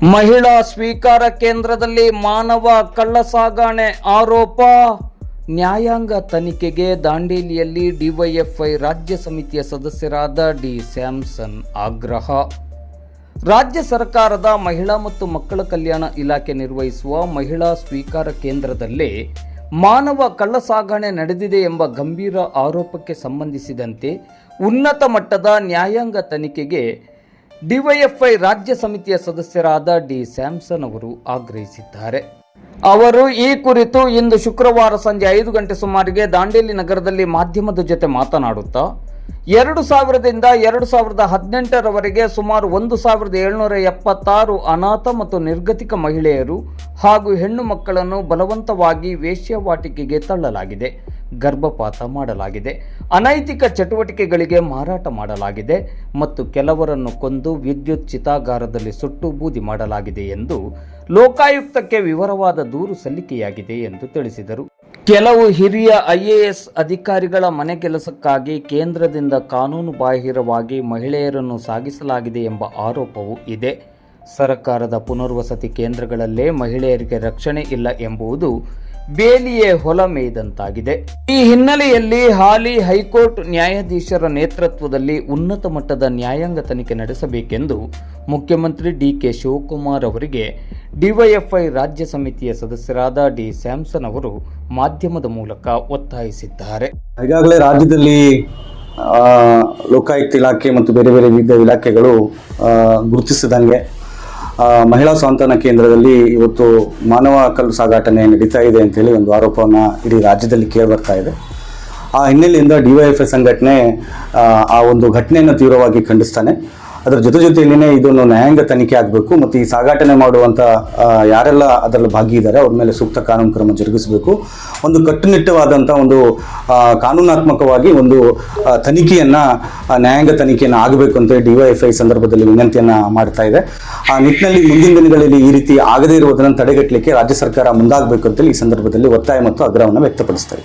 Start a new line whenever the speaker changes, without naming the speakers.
ಮಹಿಳಾ ಸ್ವೀಕಾರ ಕೇಂದ್ರದಲ್ಲಿ ಮಾನವ ಕಳ್ಳಸಾಗಣೆ ಆರೋಪ. ನ್ಯಾಯಾಂಗ ತನಿಖೆಗೆ ದಾಂಡೇಲಿಯಲ್ಲಿ ಡಿವೈಎಫ್ಐ ರಾಜ್ಯ ಸಮಿತಿಯ ಸದಸ್ಯರಾದ ಡಿ ಸ್ಯಾಮ್ಸನ್ ಆಗ್ರಹ. ರಾಜ್ಯ ಸರ್ಕಾರದ ಮಹಿಳಾ ಮತ್ತು ಮಕ್ಕಳ ಕಲ್ಯಾಣ ಇಲಾಖೆ ನಿರ್ವಹಿಸುವ ಮಹಿಳಾ ಸ್ವೀಕಾರ ಕೇಂದ್ರದಲ್ಲಿ ಮಾನವ ಕಳ್ಳಸಾಗಣೆ ನಡೆದಿದೆ ಎಂಬ ಗಂಭೀರ ಆರೋಪಕ್ಕೆ ಸಂಬಂಧಿಸಿದಂತೆ ಉನ್ನತ ಮಟ್ಟದ ನ್ಯಾಯಾಂಗ ತನಿಖೆಗೆ ಡಿವೈಎಫ್ಐ ರಾಜ್ಯ ಸಮಿತಿಯ ಸದಸ್ಯರಾದ ಡಿ ಸ್ಯಾಮ್ಸನ್ ಅವರು ಆಗ್ರಹಿಸಿದ್ದಾರೆ. ಅವರು ಈ ಕುರಿತು ಇಂದು ಶುಕ್ರವಾರ ಸಂಜೆ 5 ಗಂಟೆ ಸುಮಾರಿಗೆ ದಾಂಡೇಲಿ ನಗರದಲ್ಲಿ ಮಾಧ್ಯಮದ ಜೊತೆ ಮಾತನಾಡುತ್ತಾ 2000ರಿಂದ 2018ರವರೆಗೆ ಸುಮಾರು 1776 ಅನಾಥ ಮತ್ತು ನಿರ್ಗತಿಕ ಮಹಿಳೆಯರು ಹಾಗೂ ಹೆಣ್ಣು ಮಕ್ಕಳನ್ನು ಬಲವಂತವಾಗಿ ವೇಶ್ಯಾವಾಟಿಕೆಗೆ ತಳ್ಳಲಾಗಿದೆ, ಗರ್ಭಪಾತ ಮಾಡಲಾಗಿದೆ, ಅನೈತಿಕ ಚಟುವಟಿಕೆಗಳಿಗೆ ಮಾರಾಟ ಮಾಡಲಾಗಿದೆ ಮತ್ತು ಕೆಲವರನ್ನು ಕೊಂದು ವಿದ್ಯುತ್ ಚಿತಾಗಾರದಲ್ಲಿ ಸುಟ್ಟು ಬೂದಿ ಮಾಡಲಾಗಿದೆ ಎಂದು ಲೋಕಾಯುಕ್ತಕ್ಕೆ ವಿವರವಾದ ದೂರು ಸಲ್ಲಿಕೆಯಾಗಿದೆ ಎಂದು ತಿಳಿಸಿದರು. ಕೆಲವು ಹಿರಿಯ IAS ಅಧಿಕಾರಿಗಳ ಮನೆ ಕೆಲಸಕ್ಕಾಗಿ ಕೇಂದ್ರದಿಂದ ಕಾನೂನು ಬಾಹಿರವಾಗಿ ಮಹಿಳೆಯರನ್ನು ಸಾಗಿಸಲಾಗಿದೆ ಎಂಬ ಆರೋಪವೂ ಇದೆ. ಸರ್ಕಾರದ ಪುನರ್ವಸತಿ ಕೇಂದ್ರಗಳಲ್ಲೇ ಮಹಿಳೆಯರಿಗೆ ರಕ್ಷಣೆ ಇಲ್ಲ ಎಂಬುದು ಬೇಲಿಯೇ ಹೊಲ ಮೇಯ್ದಂತಾಗಿದೆ. ಈ ಹಿನ್ನೆಲೆಯಲ್ಲಿ ಹಾಲಿ ಹೈಕೋರ್ಟ್ ನ್ಯಾಯಾಧೀಶರ ನೇತೃತ್ವದಲ್ಲಿ ಉನ್ನತ ಮಟ್ಟದ ನ್ಯಾಯಾಂಗ ತನಿಖೆ ನಡೆಸಬೇಕೆಂದು ಮುಖ್ಯಮಂತ್ರಿ DK ಶಿವಕುಮಾರ್ ಅವರಿಗೆ ಡಿವೈಎಫ್ಐ ರಾಜ್ಯ ಸಮಿತಿಯ ಸದಸ್ಯರಾದ ಡಿ ಸ್ಯಾಮ್ಸನ್ ಅವರು ಮಾಧ್ಯಮದ ಮೂಲಕ ಒತ್ತಾಯಿಸಿದ್ದಾರೆ.
ಈಗಾಗಲೇ ರಾಜ್ಯದಲ್ಲಿ ಲೋಕಾಯುಕ್ತ ಇಲಾಖೆ ಮತ್ತು ಬೇರೆ ಬೇರೆ ವಿವಿಧ ಇಲಾಖೆಗಳು ಗುರುತಿಸಿದಂಗೆ ಮಹಿಳಾ ಸಾಂತ್ವನ ಕೇಂದ್ರದಲ್ಲಿ ಇವತ್ತು ಮಾನವ ಕಲ್ಲು ಸಾಗಾಟನೆ ನಡೀತಾ ಇದೆ ಅಂತೇಳಿ ಒಂದು ಆರೋಪವನ್ನು ಇಡೀ ರಾಜ್ಯದಲ್ಲಿ ಕೇಳಿಬರ್ತಾ ಇದೆ. ಆ ಹಿನ್ನೆಲೆಯಿಂದ ಡಿವೈಎಫ್ಐ ಸಂಘಟನೆ ಆ ಒಂದು ಘಟನೆಯನ್ನು ತೀವ್ರವಾಗಿ ಖಂಡಿಸ್ತಾನೆ. ಅದರ ಜೊತೆಯಲ್ಲಿನೇ ಇದನ್ನು ನ್ಯಾಯಾಂಗ ತನಿಖೆ ಆಗಬೇಕು ಮತ್ತು ಈ ಸಾಗಾಟನೆ ಮಾಡುವಂಥ ಯಾರೆಲ್ಲ ಅದರಲ್ಲಿ ಭಾಗಿಯಿದ್ದಾರೆ ಅವ್ರ ಮೇಲೆ ಸೂಕ್ತ ಕಾನೂನು ಕ್ರಮ ಜರುಗಿಸಬೇಕು. ಒಂದು ಕಟ್ಟುನಿಟ್ಟವಾದಂಥ ಒಂದು ಕಾನೂನಾತ್ಮಕವಾಗಿ ಒಂದು ತನಿಖೆಯನ್ನು ನ್ಯಾಯಾಂಗ ತನಿಖೆಯನ್ನು ಆಗಬೇಕು ಅಂತ ಡಿವೈಎಫ್ಐ ಸಂದರ್ಭದಲ್ಲಿ ವಿನಂತಿಯನ್ನು ಮಾಡ್ತಾ ಇದೆ. ಆ ನಿಟ್ಟಿನಲ್ಲಿ ಮುಂದಿನ ದಿನಗಳಲ್ಲಿ ಈ ರೀತಿ ಆಗದೇ ಇರುವುದನ್ನು ತಡೆಗಟ್ಟಲಿಕ್ಕೆ ರಾಜ್ಯ ಸರ್ಕಾರ ಮುಂದಾಗಬೇಕು ಅಂತೇಳಿ ಈ ಸಂದರ್ಭದಲ್ಲಿ ಒತ್ತಾಯ ಮತ್ತು ಆಗ್ರಹವನ್ನು ವ್ಯಕ್ತಪಡಿಸ್ತಾರೆ.